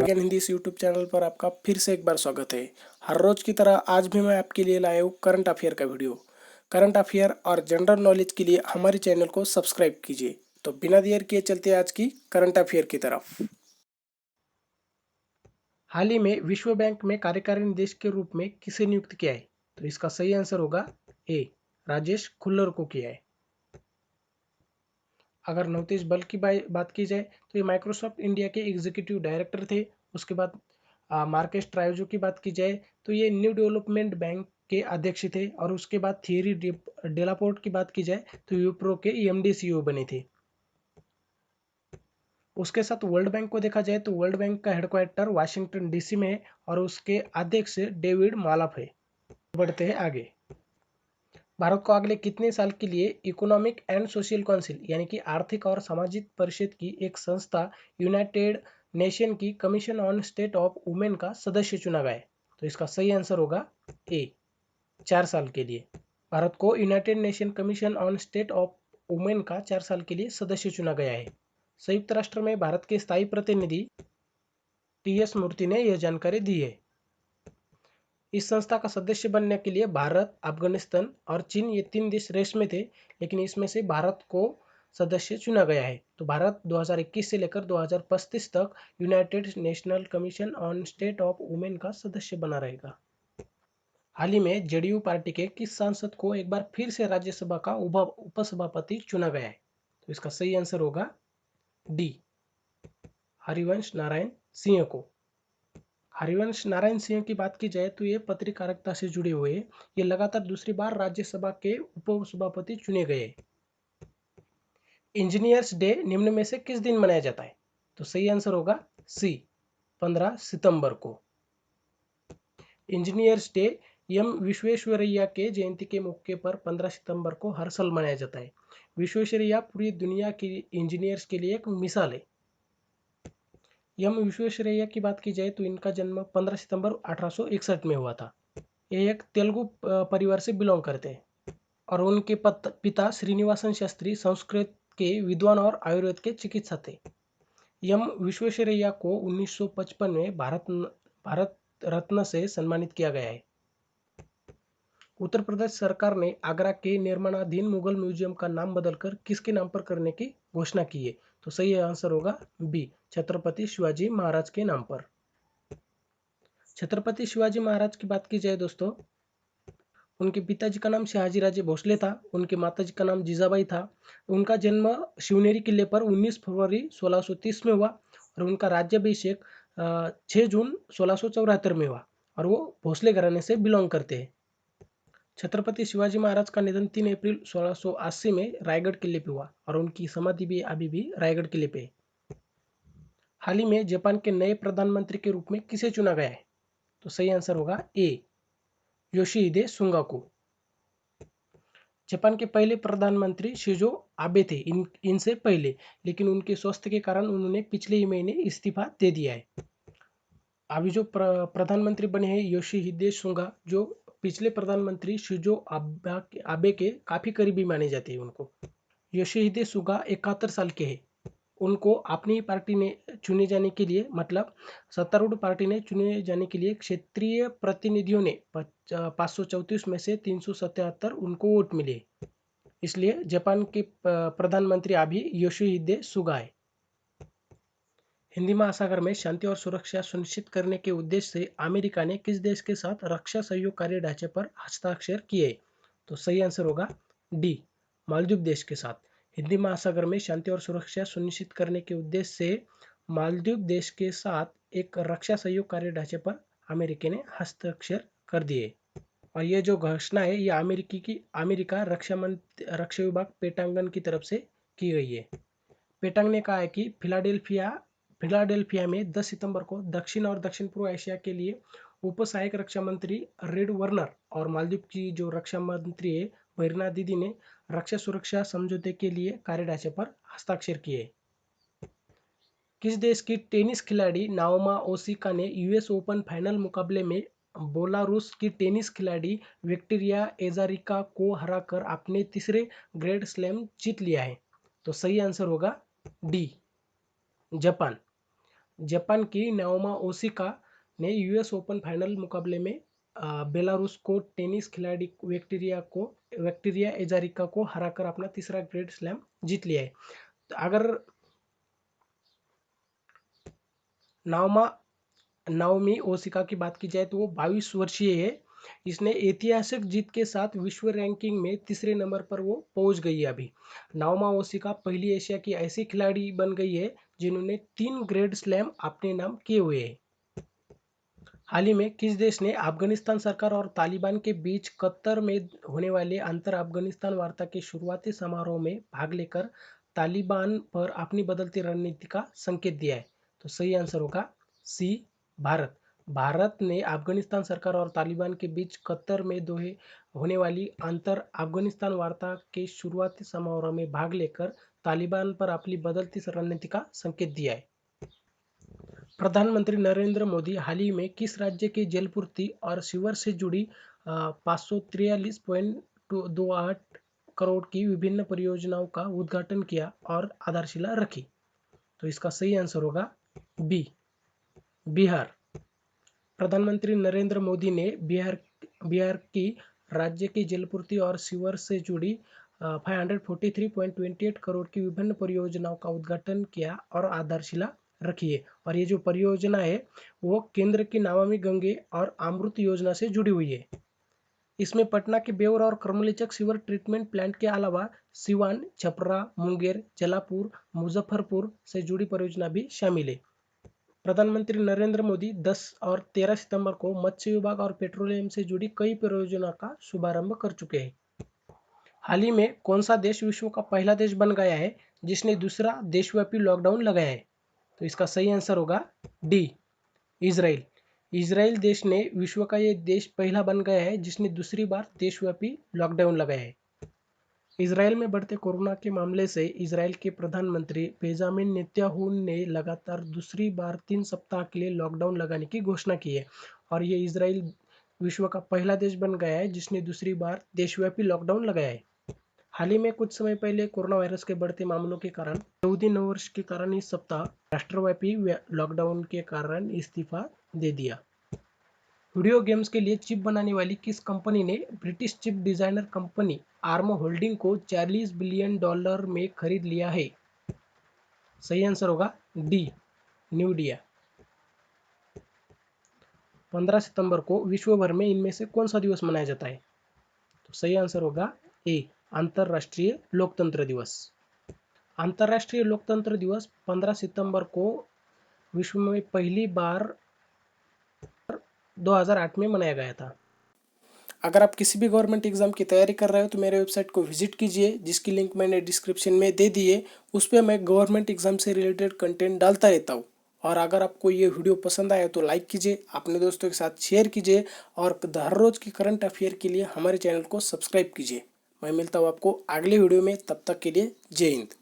ज्ञान हिंदी इस YouTube channel पर आपका फिर से एक बार स्वागत है। हर रोज की तरह आज भी मैं आपके लिए लाया हूँ करंट अफेयर का वीडियो। करंट अफेयर और जनरल नॉलेज के लिए हमारे चैनल को सब्सक्राइब कीजिए। तो बिना देर किए चलते हैं आज की करंट अफेयर की तरफ। हाल ही में विश्व बैंक में कार्यकारी निदेशक के रूप में किसे नियुक्त किया है? तो इसका सही आंसर होगा ए, राजेश खुल्लर को किया है। अगर नवतेज बल की बात की जाए तो ये माइक्रोसॉफ्ट इंडिया के एग्जीक्यूटिव डायरेक्टर थे। उसके बाद मार्केस ट्रायोजो की बात की जाए तो ये न्यू डेवलपमेंट बैंक के अध्यक्ष थे। और उसके बाद थियरी डेलापोर्ट की बात की जाए तो यूप्रो के EMD CEO बने थे। उसके साथ वर्ल्ड बैंक को देखा जाए तो वर्ल्ड बैंक का हेडक्वार्टर वाशिंगटन DC में है और उसके अध्यक्ष डेविड मालाफ है। बढ़ते हैं आगे। भारत को अगले कितने साल के लिए इकोनॉमिक एंड सोशल काउंसिल यानी कि आर्थिक और सामाजिक परिषद की एक संस्था यूनाइटेड नेशन की commission on state of women का सदस्य चुना गया है? तो इसका सही आंसर होगा ए, 4 साल के लिए। भारत को United nation commission on state of women का 4 साल के लिए सदस्य चुना गया है। संयुक्त राष्ट्र में भारत के स्थायी प्रतिनिधि TS मूर्ति ने यह जानकारी दी है। इस संस्था का सदस्य बनने के लिए भारत, अफगानिस्तान और चीन ये 3 देश रेस में थे, लेकिन इसमें से भारत को सदस्य चुना गया है। तो भारत 2021 से लेकर 2035 तक United national commission on state of women का सदस्य बना रहेगा। हाल ही में JDU पार्टी के किस सांसद को एक बार फिर से राज्यसभा का उपसभापति चुना गया है? तो इसका सही आंसर होगा डी, हरिवंश नारायण सिंह को। हरिवंश नारायण सिंह की बात की जाए तो ये पत्रकारिता से जुड़े हुए ये लगातार दूसरी बार राज्यसभा के उपसभापति चुने गए। इंजीनियर्स डे निम्न में से किस दिन मनाया जाता है? तो सही आंसर होगा सी, 15 सितंबर को। इंजीनियर्स डे विश्वेश्वरैया के जयंती के मौके पर 15 सितंबर को हर साल मनाया जाता है। विश्वेश्वरैया पूरी दुनिया की इंजीनियर्स के लिए एक मिसाल है। विश्वेश्वरैया की बात की जाए तो इनका जन्म 15 सितंबर 1861 में हुआ था। ये एक तेलुगु परिवार से बिलोंग करते हैं और उनके पिता श्रीनिवासन शास्त्री संस्कृत के विद्वान और आयुर्वेद के चिकित्सक थे। विश्वेश्वरैया को 1955 में भारत रत्न से सम्मानित किया गया है। उत्तर प्रदेश सरकार ने आगरा के निर्माणाधीन मुगल म्यूजियम का नाम बदलकर किसके नाम पर करने की घोषणा की है? तो सही आंसर होगा बी, छत्रपति शिवाजी महाराज के नाम पर। छत्रपति शिवाजी महाराज की बात की जाए दोस्तों, उनके पिताजी का नाम शहाजी राजे भोसले था, उनके माताजी का नाम जीजाबाई था। उनका जन्म शिवनेरी किले पर 19 फरवरी 1630 में हुआ और उनका राज्याभिषेक 6 जून 1674 में हुआ और वो भोसले घराने से बिलोंग करते हैं। छत्रपति शिवाजी महाराज का निधन 3 अप्रैल 1680 में रायगढ़ किले पे हुआ और उनकी समाधि भी अभी भी रायगढ़ किले पे है। हाल ही में जापान के नए प्रधानमंत्री के रूप में किसे चुना गया है? तो सही आंसर होगा ए, योशिहिदे सुगा को। जापान के पहले प्रधानमंत्री शिंजो आबे थे इनसे पहले, लेकिन उनके स्वास्थ्य के कारण उन्होंने पिछले ही महीने इस्तीफा दे दिया है। अभी जो प्रधानमंत्री बने हैं योशिहिदे सुगा, जो पिछले प्रधानमंत्री शिंजो आबे के काफी करीबी माने जाते हैं उनको। योशिहिदे सुगा 71 साल के हैं। उनको अपनी ही पार्टी ने चुने जाने के लिए, मतलब सत्तारूढ़ पार्टी ने चुने जाने के लिए क्षेत्रीय प्रतिनिधियों ने 534 में से 377 उनको वोट मिले। इसलिए जापान के प्रधानमंत्री अभी योशिहिदे सुगा है। हिंदी महासागर में शांति और सुरक्षा सुनिश्चित करने के उद्देश्य से अमेरिका ने किस देश के साथ रक्षा सहयोग कार्य ढांचे पर हस्ताक्षर किए? तो सही आंसर होगा डी, मालदीव देश के साथ। हिंदी महासागर में शांति और सुरक्षा सुनिश्चित करने के उद्देश्य से मालदीव देश के साथ एक रक्षा सहयोग कार्य ढांचे पर अमेरिका ने हस्ताक्षर कर दिए। और ये जो घोषणा है ये अमेरिका रक्षा विभाग पेंटागन की तरफ से की गई है। पेंटागन ने कहा है कि फिलाडेल्फिया में 10 सितंबर को दक्षिण और दक्षिण पूर्व एशिया के लिए उप सहायक रक्षा मंत्री रेड वर्नर और मालदीव की जो रक्षा मंत्री है वरीना दीदी ने रक्षा सुरक्षा समझौते के लिए कार्य ढांचे पर हस्ताक्षर किए। किस देश की टेनिस खिलाड़ी नाओमा ओसाका ने US ओपन फाइनल मुकाबले में बेलारूस की टेनिस खिलाड़ी विक्टोरिया एजारिका को हराकर अपने तीसरे ग्रैंड स्लैम जीत लिया है? तो सही आंसर होगा डी, जापान। जापान की नाओमी ओसाका ने यूएस ओपन फाइनल मुकाबले में बेलारूस को टेनिस खिलाड़ी विक्टोरिया एजारिका को हराकर अपना तीसरा ग्रैंड स्लैम जीत लिया है। तो अगर नाओमी ओसाका की बात की जाए तो वो 22 वर्षीय है। इसने ऐतिहासिक जीत के साथ विश्व रैंकिंग में तीसरे नंबर पर वो पहुंच गई है अभी। नाओमी ओसाका पहली एशिया की ऐसी खिलाड़ी बन गई है जिन्होंने 3 ग्रैंड स्लैम अपने नाम किए हुए हैं। हाल ही में किस देश ने अफगानिस्तान सरकार और तालिबान के बीच कतर में होने वाले अंतर अफगानिस्तान वार्ता के शुरुआती समारोह में भाग लेकर तालिबान पर अपनी बदलती रणनीति का संकेत दिया है? तो सही आंसर होगा सी, भारत। भारत ने अफगानिस्तान सरकार और तालिबान के बीच कतर में दोहे होने वाली अंतर अफगानिस्तान वार्ता के शुरुआती समारोह में भाग लेकर तालिबान पर अपनी बदलती रणनीति का संकेत दिया है। प्रधानमंत्री नरेंद्र मोदी हाल ही में किस राज्य की जलपूर्ति और सीवर से जुड़ी 543.28 करोड़ की विभिन्न परियोजनाओं का उद्घाटन किया और आधारशिला रखी? तो इसका सही आंसर होगा बी, बिहार। प्रधानमंत्री नरेंद्र मोदी ने बिहार की राज्य की जलपूर्ति और सीवर से जुड़ी 543.28 करोड़ की विभिन्न परियोजनाओं का उद्घाटन किया और आधारशिला रखी है। और ये जो परियोजना है वो केंद्र की नमामि गंगे और अमृत योजना से जुड़ी हुई है। इसमें पटना के बेउर और करमलीचक सीवर ट्रीटमेंट प्लांट के अलावा सिवान, छपरा, मुंगेर, जलापुर, मुजफ्फरपुर से जुड़ी परियोजना भी शामिल है। प्रधानमंत्री नरेंद्र मोदी 10 और 13 सितंबर को मत्स्य विभाग और पेट्रोलियम से जुड़ी कई परियोजनाओं का शुभारंभ कर चुके हैं। हाल ही में कौन सा देश विश्व का पहला देश बन गया है जिसने दूसरा देशव्यापी लॉकडाउन लगाया है? तो इसका सही आंसर होगा डी, इजराइल। इजराइल देश ने विश्व का ये देश पहला बन गया है जिसने दूसरी बार देशव्यापी लॉकडाउन लगाया है। इजराइल में बढ़ते कोरोना के मामले से इजराइल के प्रधानमंत्री बेंजामिन नेतन्याहू ने लगातार दूसरी बार 3 सप्ताह के लिए लॉकडाउन लगाने की घोषणा की है। और ये इजराइल विश्व का पहला देश बन गया है जिसने दूसरी बार देशव्यापी लॉकडाउन लगाया है। हाल ही में कुछ समय पहले कोरोना वायरस के बढ़ते मामलों के कारण यहूदी नववर्ष के कारण इस सप्ताह राष्ट्रव्यापी लॉकडाउन के कारण इस्तीफा दे दिया। वीडियो गेम्स के लिए चिप बनाने वाली किस कंपनी ने British chip designer company arm holding को $40 बिलियन में खरीद लिया है? सही आंसर होगा डी, न्यूडिया। 15 सितंबर को विश्व भर में इनमें से कौन सा दिवस मनाया जाता है? तो सही आंसर होगा ए, अंतर्राष्ट्रीय लोकतंत्र दिवस। अंतर्राष्ट्रीय लोकतंत्र दिवस 15 सितंबर को विश्व में पहली बार 2008 में मनाया गया था। अगर आप किसी भी गवर्नमेंट एग्जाम की तैयारी कर रहे हो तो मेरे वेबसाइट को विजिट कीजिए जिसकी लिंक मैंने डिस्क्रिप्शन में दे दी है। उस पर मैं गवर्नमेंट एग्जाम से रिलेटेड कंटेंट डालता रहता हूँ। और अगर आपको ये वीडियो पसंद आया तो लाइक कीजिए, अपने दोस्तों के साथ शेयर कीजिए और हर रोज़ की करंट अफेयर के लिए हमारे चैनल को सब्सक्राइब कीजिए। मैं मिलता हूँ आपको अगले वीडियो में, तब तक के लिए जय हिंद।